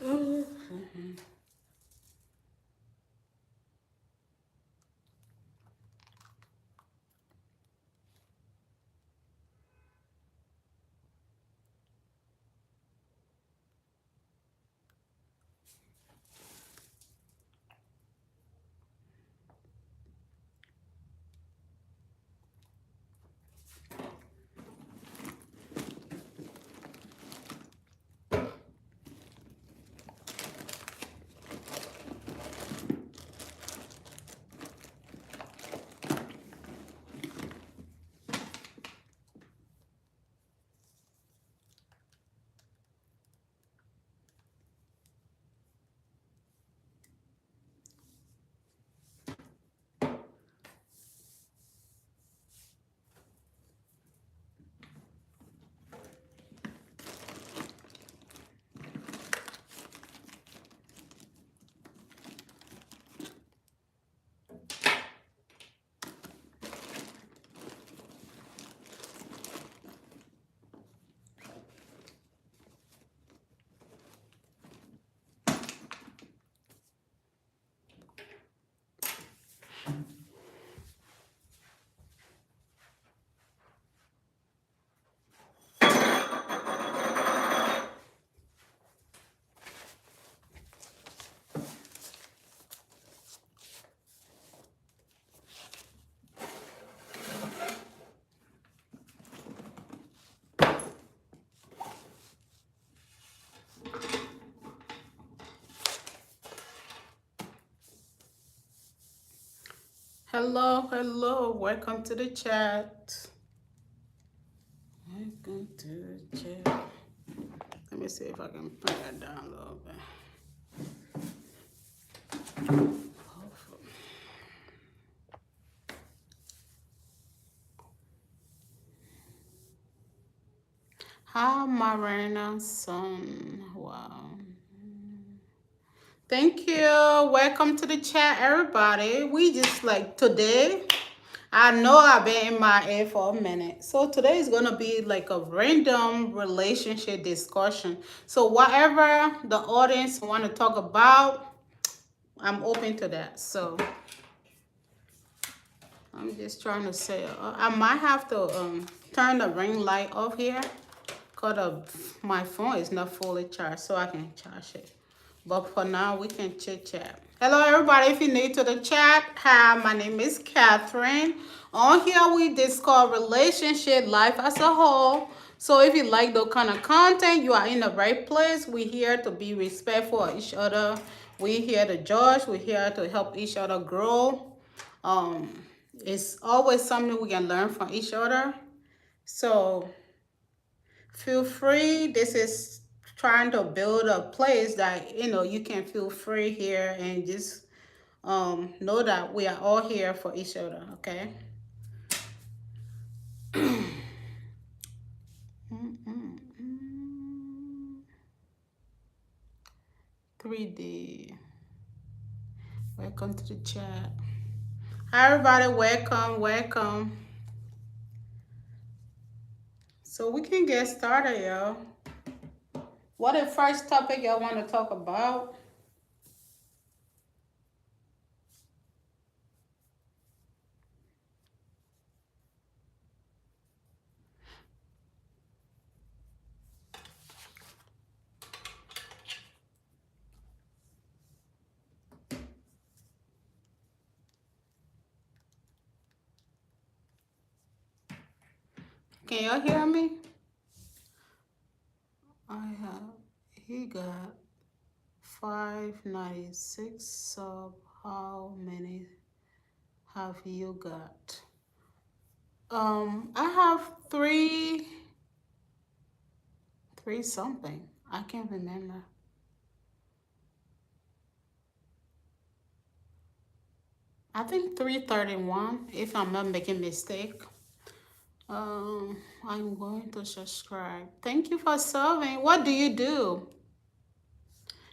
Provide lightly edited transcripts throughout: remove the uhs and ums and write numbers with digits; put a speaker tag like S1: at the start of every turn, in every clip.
S1: Mhm. Hello, hello. Welcome to the chat. Welcome to the chat. Let me see if I can bring that down a little bit. Hopefully. Hi, Marina son. Wow. Thank you. Welcome to the chat, everybody. We just like today. I know I've been in my ear for a minute. So today is gonna be like a random relationship discussion. So whatever the audience want to talk about, I'm open to that. So I'm just trying to say, I might have to turn the ring light off here because my phone is not fully charged, so I can charge it. But for now, we can chit chat. Hello, everybody. If you're new to the chat, hi, my name is Catherine. On here, we discuss relationship, life as a whole. So if you like those kind of content, you are in the right place. We're here to be respectful of each other. We're here to judge. We're here to help each other grow. Um, it's always something we can learn from each other. So feel free. This is trying to build a place that you can feel free here and just know that we are all here for each other. Okay. 3D. Welcome to the chat. Hi, everybody. Welcome. Welcome. So we can get started, y'all. What the first topic y'all want to talk about? Can y'all hear me? He got 596 sub. How many have you got? I have three something. I can't remember. I think 331, if I'm not making mistake. I'm going to subscribe. Thank you for subbing. What do you do?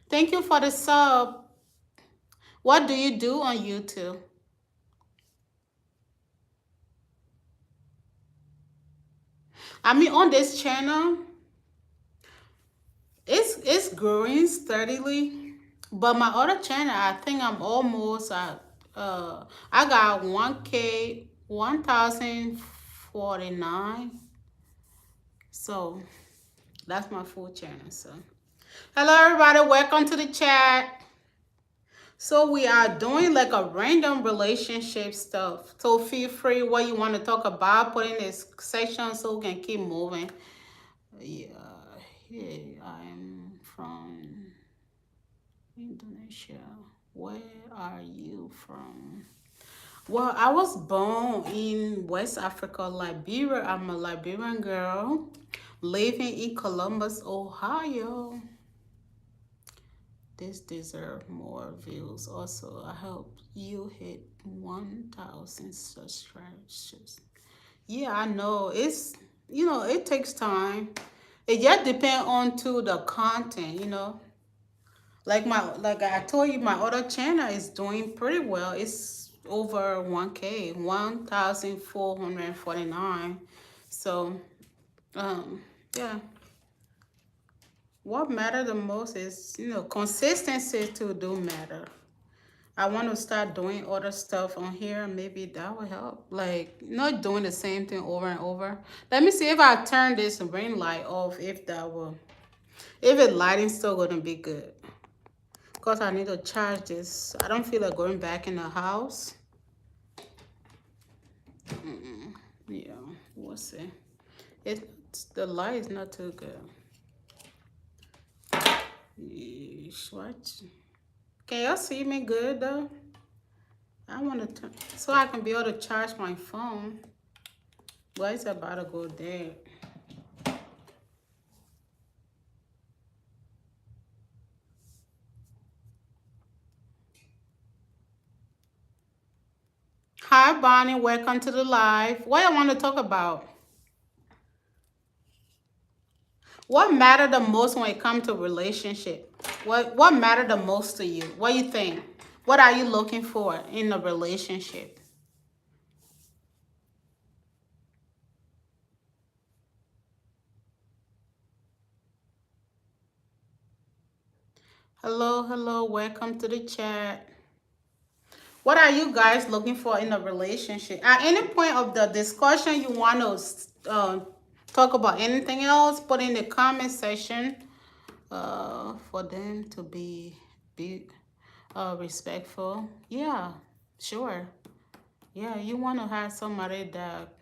S1: Thank you for the sub. What do you do on YouTube? I mean, on this channel, it's it's growing steadily. But my other channel, I think I'm almost at I got 1K 1049. So that's my full channel. So hello everybody, welcome to the chat. So we are doing like a random relationship stuff. So feel free what you want to talk about, put in this section so we can keep moving. Yeah, hey, I'm from Indonesia. Where are you from? Well, I was born in West Africa, Liberia. I'm a Liberian girl living in Columbus, Ohio. This deserve more views. Also, I hope you hit 1,000 subscribers. Yeah, I know. It takes time. It just depends on to the content. Like I told you, my other channel is doing pretty well. It's over 1K, 1,449. So, yeah. What matter the most is, consistency to do matter. I want to start doing other stuff on here. Maybe that will help. Like, not doing the same thing over and over. Let me see if I turn this ring light off, if it lighting still gonna be good. Because I need to charge this. I don't feel like going back in the house. Yeah, we'll see. The light is not too good. Yeesh, what? Can y'all see me good though? I want to turn so I can be able to charge my phone. Well, it's about to go dead. Hi, Bonnie. Welcome to the live. What I want to talk about? What matter the most when it comes to relationship? What matter the most to you? What do you think? What are you looking for in a relationship? Hello, hello. Welcome to the chat. What are you guys looking for in a relationship? At any point of the discussion, you want to talk about anything else, put in the comment section for them to be respectful. Yeah, sure. Yeah, you want to have somebody that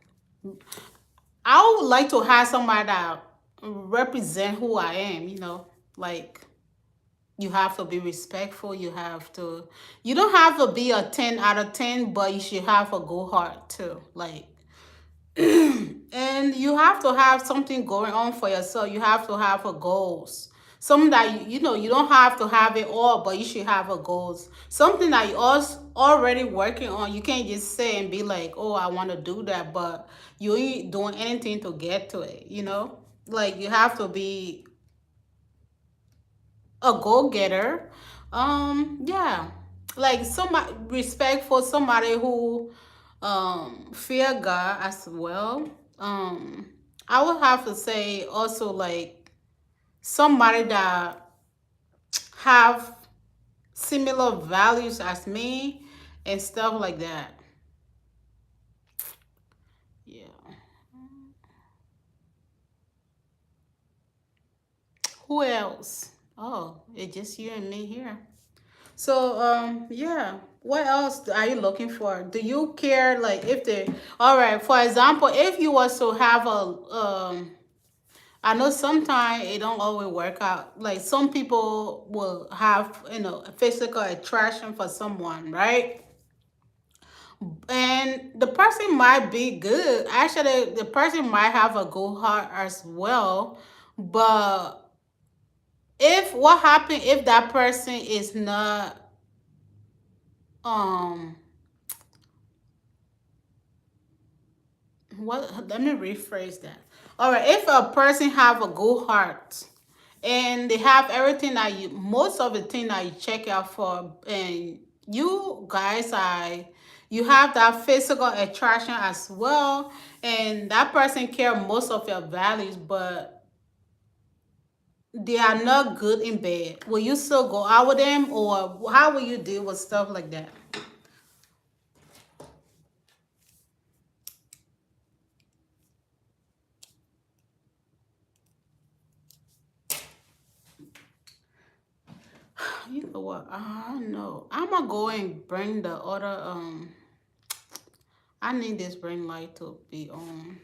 S1: I would like to have somebody that represent who I am. Like you have to be respectful. You don't have to be a 10 out of 10, but you should have a good heart too. Like, and you have to have something going on for yourself. You have to have a goals. Something that you don't have to have it all, but you should have a goals. Something that you also already working on. You can't just say and be like, oh, I want to do that, but you ain't doing anything to get to it. Like you have to be a go-getter. Yeah, like somebody respectful, somebody who fear God as well. I would have to say also like somebody that have similar values as me and stuff like that. Yeah. Who else? Oh, it's just you and me here. So, yeah. What else are you looking for? Do you care, like, if they, all right, for example, if you was to have I know sometimes it don't always work out. Like, some people will have, physical attraction for someone, right? And the person might be good. Actually, the person might have a good heart as well. But what happened if that person is not um what let me rephrase that. All right, if a person have a good heart and they have everything that you most of the thing that you check out for, and you guys you have that physical attraction as well, and that person care most of your values, but they are not good in bed, will you still go out with them, or how will you deal with stuff like that? You know what? I don't know. I'm gonna go and bring the other I need this ring light to be on.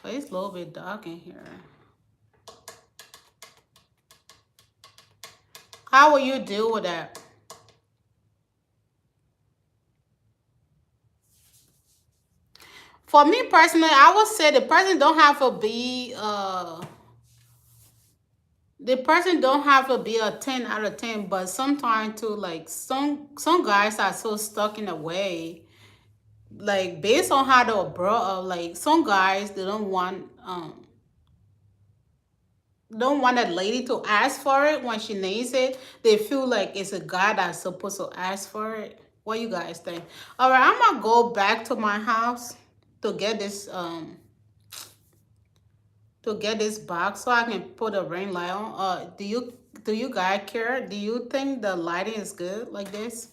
S1: But it's a little bit dark in here. How will you deal with that? For me personally, I would say the person don't have to be a 10 out of 10, but sometimes too, like some guys are so stuck in a way, like based on how they were brought up, like some guys they don't want that lady to ask for it when she needs it. They feel like it's a guy that's supposed to ask for it. What you guys think? All right, I'm gonna go back to my house to get this box so I can put a ring light on. Do you guys care? Do you think the lighting is good like this?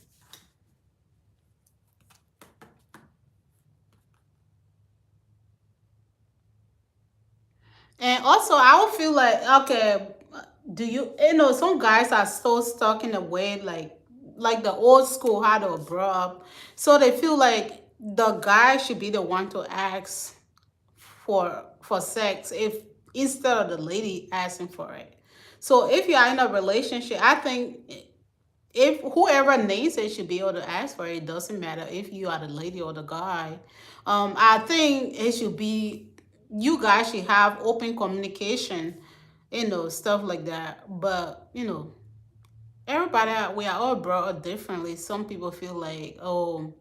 S1: And also, I would feel like, okay, do some guys are so stuck in a way, like the old school, how they were brought up. So they feel like the guy should be the one to ask for sex if instead of the lady asking for it. So if you are in a relationship, I think if whoever needs it should be able to ask for it. It doesn't matter if you are the lady or the guy. I think it should be you guys should have open communication, stuff like that. But everybody we are all brought up differently. Some people feel like, oh,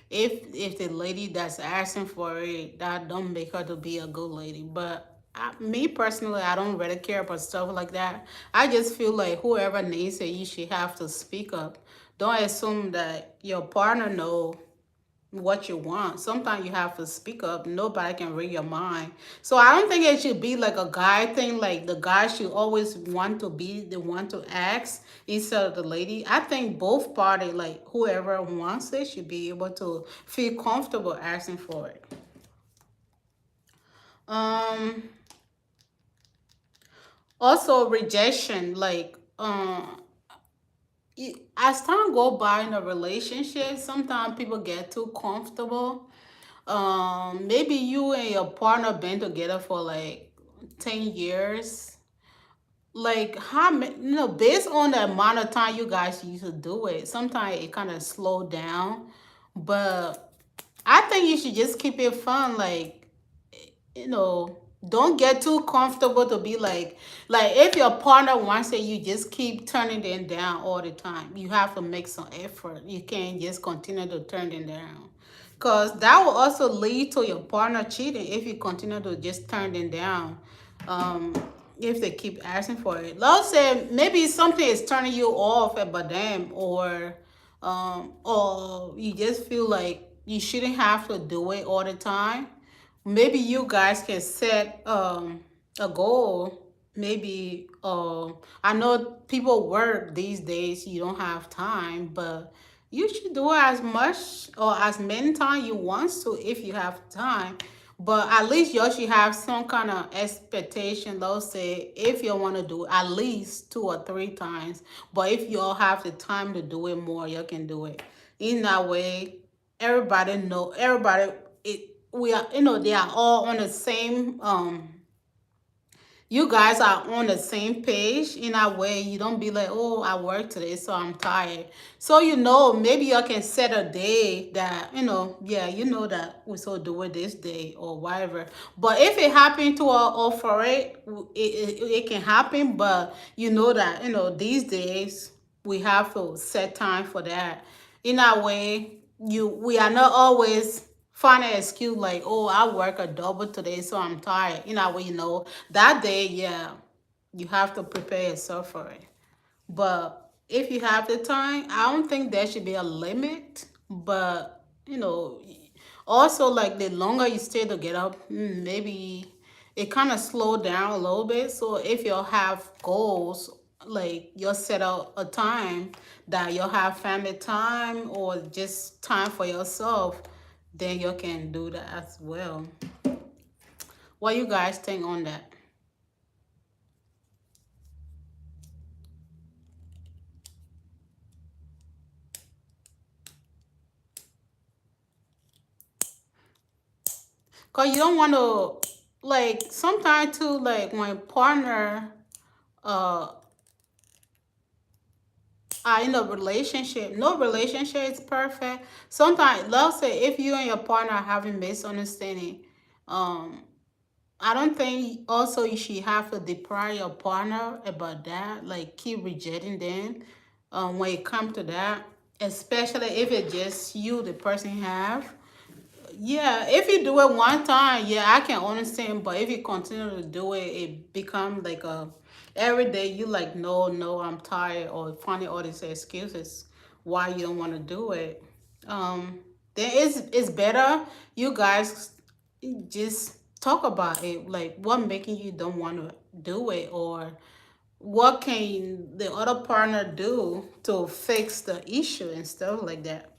S1: if the lady that's asking for it, that don't make her to be a good lady. But me personally, I don't really care about stuff like that. I just feel like whoever needs it, you should have to speak up. Don't assume that your partner know what you want. Sometimes you have to speak up. Nobody can read your mind. So I don't think it should be like a guy thing. Like the guy should always want to be the one to ask instead of the lady. I think both parties, like whoever wants it, should be able to feel comfortable asking for it. Um. Also rejection, like as time go by in a relationship, sometimes people get too comfortable. Maybe you and your partner been together for like 10 years. Like how many, based on the amount of time you guys used to do it, sometimes it kind of slow down. But I think you should just keep it fun. Like, don't get too comfortable to be like if your partner wants it, you just keep turning them down all the time. You have to make some effort. You can't just continue to turn them down, because that will also lead to your partner cheating if you continue to just turn them down. um if they keep asking for it, let's say maybe something is turning you off about them, or you just feel like you shouldn't have to do it all the time. Maybe you guys can set a goal. Maybe I know people work these days, you don't have time, but you should do it as much or as many times you want to if you have time. But at least you should have some kind of expectation. They'll say if you want to do it at least 2 or 3 times, but if you all have the time to do it more, you can do it. In that way, everybody, we are, they are all on the same you guys are on the same page. In a way, you don't be like, oh, I work today, so I'm tired. So maybe you can set a day that yeah, that we so do it this day or whatever. But if it happened to offer it can happen. But you know that these days we have to set time for that. In a way, we are not always find an excuse like, oh, I work a double today, so I'm tired. Way that day, yeah, you have to prepare yourself for it. But if you have the time, I don't think there should be a limit. But also, like, the longer you stay together, maybe it kind of slow down a little bit. So if you have goals, like you'll set out a time that you'll have family time or just time for yourself, then you can do that as well. What you guys think on that? Cause you don't want to, like, sometimes too, like when partner uh are in a relationship, no relationship is perfect. Sometimes, let's say if you and your partner are having misunderstanding, um I don't think also you should have to deprive your partner about that, like keep rejecting them when it comes to that, especially if it's just you, the person you have. Yeah, if you do it one time, yeah, I can understand. But if you continue to do it, it become like a every day you like, no, no, I'm tired, or finding all these excuses why you don't want to do it. Um, then it's better you guys just talk about it, like what making you don't want to do it, or what can the other partner do to fix the issue and stuff like that.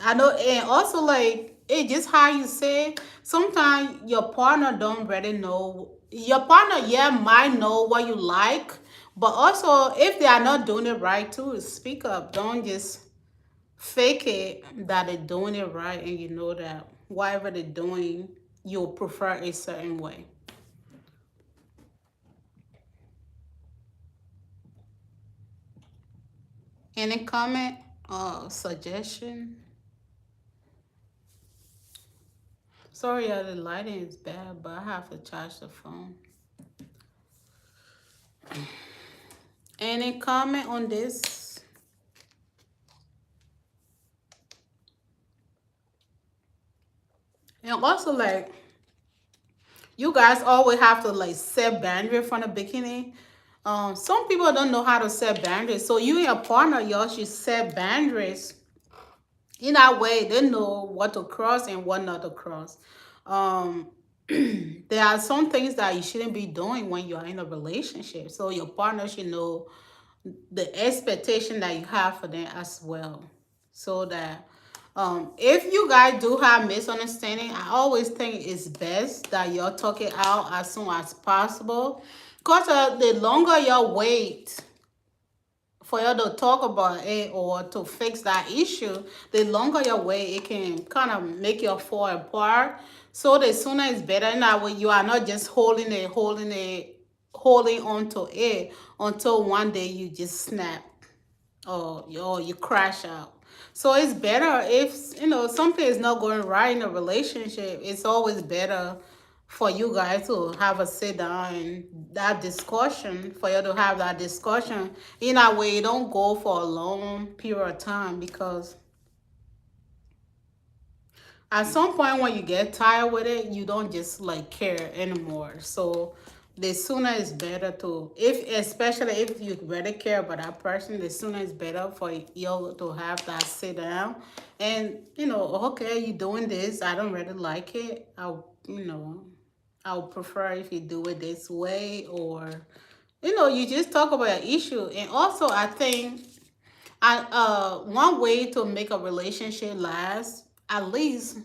S1: I know, and also like it just how you say. Sometimes your partner don't really know. Your partner, yeah, might know what you like, but also if they are not doing it right too, speak up. Don't just fake it that they're doing it right, and you know that whatever they're doing, you'll prefer a certain way. Any comment or suggestion? Sorry, the lighting is bad, but I have to charge the phone. Any comment on this? And also, like, you guys always have to like set boundaries from the beginning. Some people don't know how to set boundaries, so you and your partner, y'all should set boundaries. In that way, they know what to cross and what not to cross. Um, there are some things that you shouldn't be doing when you are in a relationship, so your partner should know the expectation that you have for them as well, so that if you guys do have misunderstanding, I always think it's best that y'all talk it out as soon as possible, because the longer y'all wait for you to talk about it or to fix that issue, the longer you wait, it can kind of make you fall apart. So the sooner it's better. And that way you are not just holding on to it until one day you just snap, or you crash out. So it's better if something is not going right in a relationship. It's always better for you guys to have a sit down and that discussion, for you to have that discussion. In that way, you don't go for a long period of time, because at some point when you get tired with it, you don't just like care anymore. So the sooner it's better to, if especially if you really care about that person, the sooner it's better for you to have that sit down and okay, you doing this, I don't really like it. I'll prefer if you do it this way, or you just talk about an issue. And also I think one way to make a relationship last, at least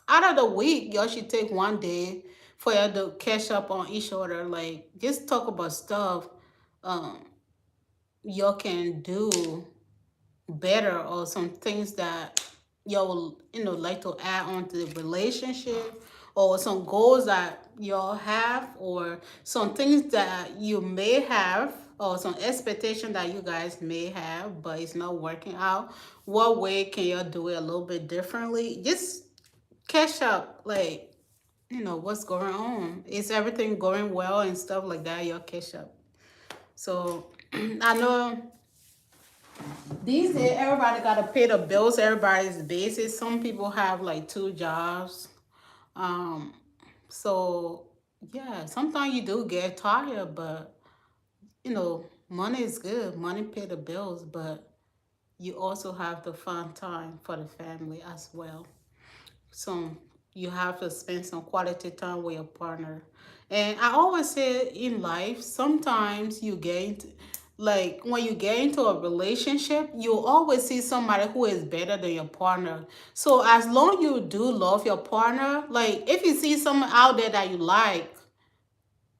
S1: out of the week, y'all should take one day for y'all to catch up on each other. Like, just talk about stuff um y'all can do better, or some things that y'all like to add on to the relationship, or some goals that y'all have, or some things that you may have, or some expectation that you guys may have but it's not working out. What way can y'all do it a little bit differently? Just catch up, like, what's going on, is everything going well and stuff like that. Y'all catch up. So I know these days everybody gotta pay the bills, everybody's busy. Some people have like two jobs. um so yeah, sometimes you do get tired, but money is good, money pay the bills, but you also have to find time for the family as well. So You have to spend some quality time with your partner. And I always say in life, sometimes you get into, like when you get into a relationship, you always see somebody who is better than your partner. So as long you do love your partner, like if you see someone out there that you like,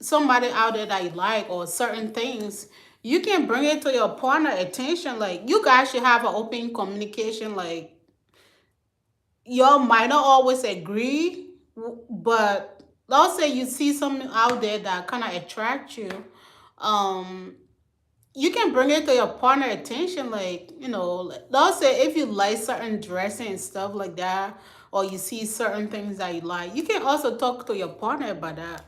S1: somebody out there that you like or certain things, you can bring it to your partner attention. Like you guys should have an open communication. Like y'all might not always agree, but let's say you see something out there that kind of attract you. um you can bring it to your partner attention. Like, let's say if you like certain dressing and stuff like that, or you see certain things that you like, you can also talk to your partner about that.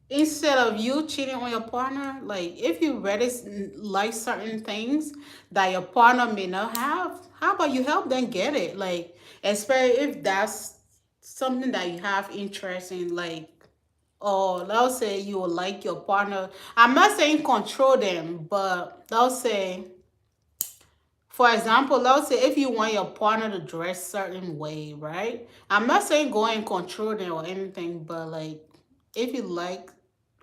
S1: Instead of you cheating on your partner, like if you really like certain things that your partner may not have, how about you help them get it? Like, especially if that's something that you have interest in, like, or let's say you will like your partner. I'm not saying control them, but let's say, for example, let's say if you want your partner to dress certain way, right? I'm not saying go and control them or anything, but like if you like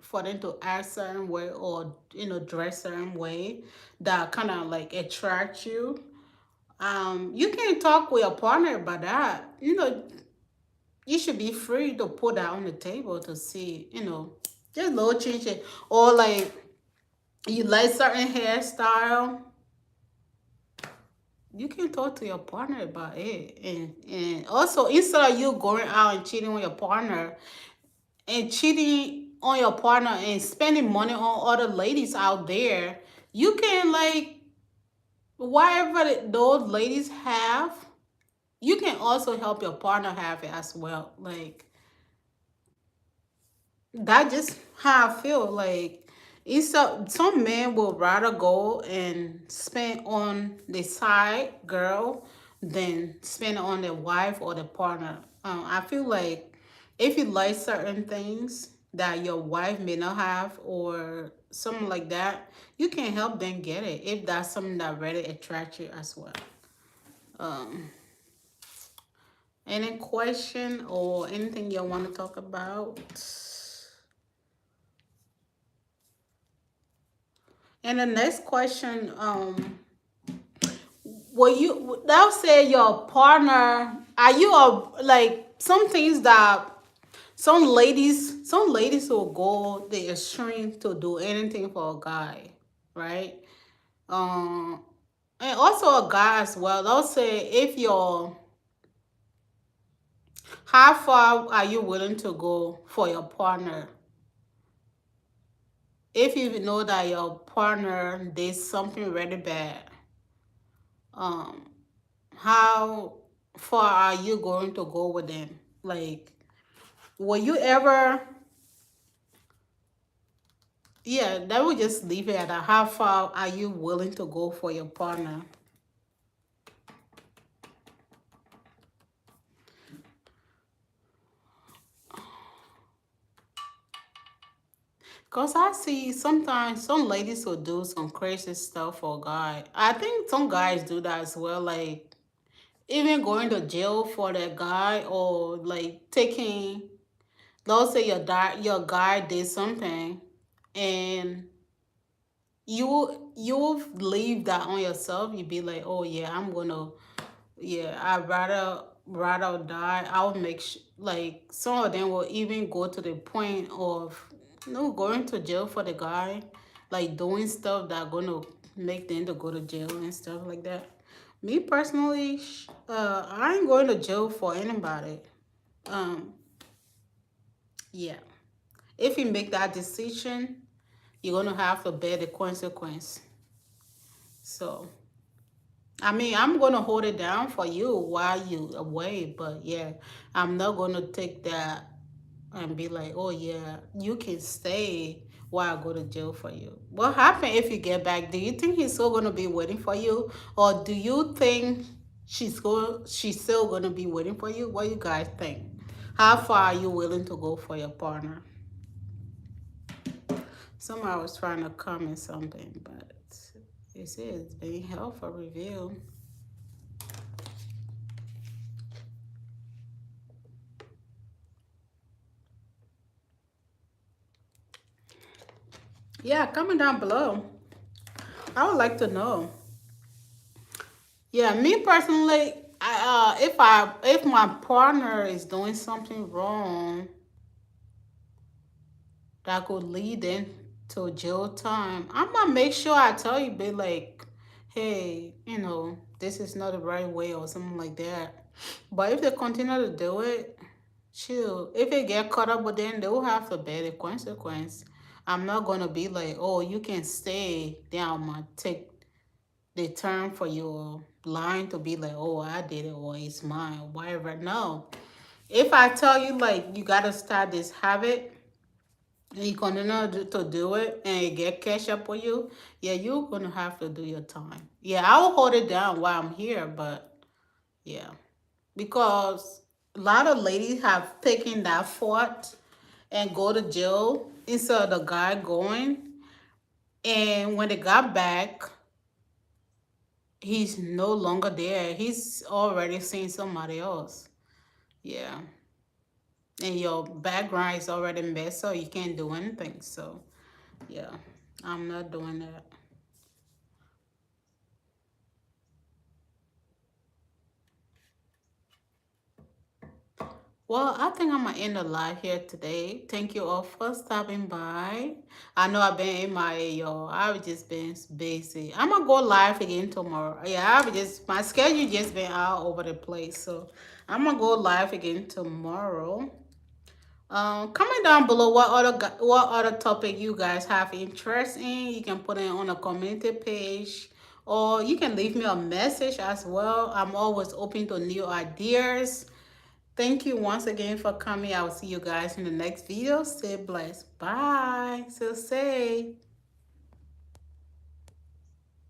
S1: for them to act certain way, or dress certain way that kind of like attract you, you can talk with your partner about that. You should be free to put that on the table to see, just little change it. Or like you like certain hairstyle, you can talk to your partner about it. And also, instead of you going out and cheating on your partner, and cheating on your partner and spending money on other ladies out there, you can, like, whatever those ladies have, you can also help your partner have it as well. Like, that just how I feel. Like, some men will rather go and spend on the side girl than spend on their wife or the partner. I feel like if you like certain things that your wife may not have or something like that, you can help them get it if that's something that really attracts you as well. Um, any question or anything you want to talk about? And the next question, will you, they'll say your partner, are you like some things that some ladies will go the extreme to do anything for a guy, right? Um, and also a guy as well. They'll say if you're, how far are you willing to go for your partner? If you know that your partner did something really bad, um, how far are you going to go with them? Like, will you ever, yeah, that would just leave it at that. How far are you willing to go for your partner? Because I see sometimes some ladies will do some crazy stuff for a guy. I think some guys do that as well. Like, even going to jail for that guy, or like taking, let's say your guy did something, and you leave that on yourself. You be like, oh yeah, I'm gonna, yeah, I'd rather die. I'll make like some of them will even go to the point of, going to jail for the guy, like doing stuff that gonna make them to go to jail and stuff like that. Me personally, I ain't going to jail for anybody. Um, yeah, if you make that decision, you're gonna have to bear the consequence. So, I mean, I'm gonna hold it down for you while you away, but yeah, I'm not gonna take that and be like, oh yeah, you can stay while I go to jail for you. What happened if you get back? Do you think he's still gonna be waiting for you, or do you think she's still gonna be waiting for you? What you guys think? How far are you willing to go for your partner? Somebody was trying to comment something, but it says being held for review. Yeah, comment down below. I would like to know. Yeah, me personally, if my partner is doing something wrong that could lead into jail time, I'm gonna make sure I tell you, be like, hey, this is not the right way or something like that. But if they continue to do it, chill. If they get caught up with them, they will have to bear the consequence. I'm not gonna be like, oh, you can stay. Then I'm gonna take the term for your line to be like, oh, I did it or it's mine, or whatever. No. If I tell you like you gotta start this habit and you continue to do it and it get catch up with you, yeah, you're gonna have to do your time. Yeah, I will hold it down while I'm here, but yeah. Because a lot of ladies have taken that fought and go to jail instead of the guy going. And when they got back, he's no longer there. He's already seen somebody else. Yeah. And your background is already messed, so you can't do anything. So, yeah, I'm not doing that. Well, I think I'm gonna end the live here today. Thank you all for stopping by. I know I've been MIA, y'all. I've just been busy. I'm gonna go live again tomorrow. Yeah, my schedule just been all over the place. So I'm gonna go live again tomorrow. Comment down below what other topic you guys have interest in. You can put it on a community page, or you can leave me a message as well. I'm always open to new ideas. Thank you once again for coming. I will see you guys in the next video. Stay blessed. Bye. So say.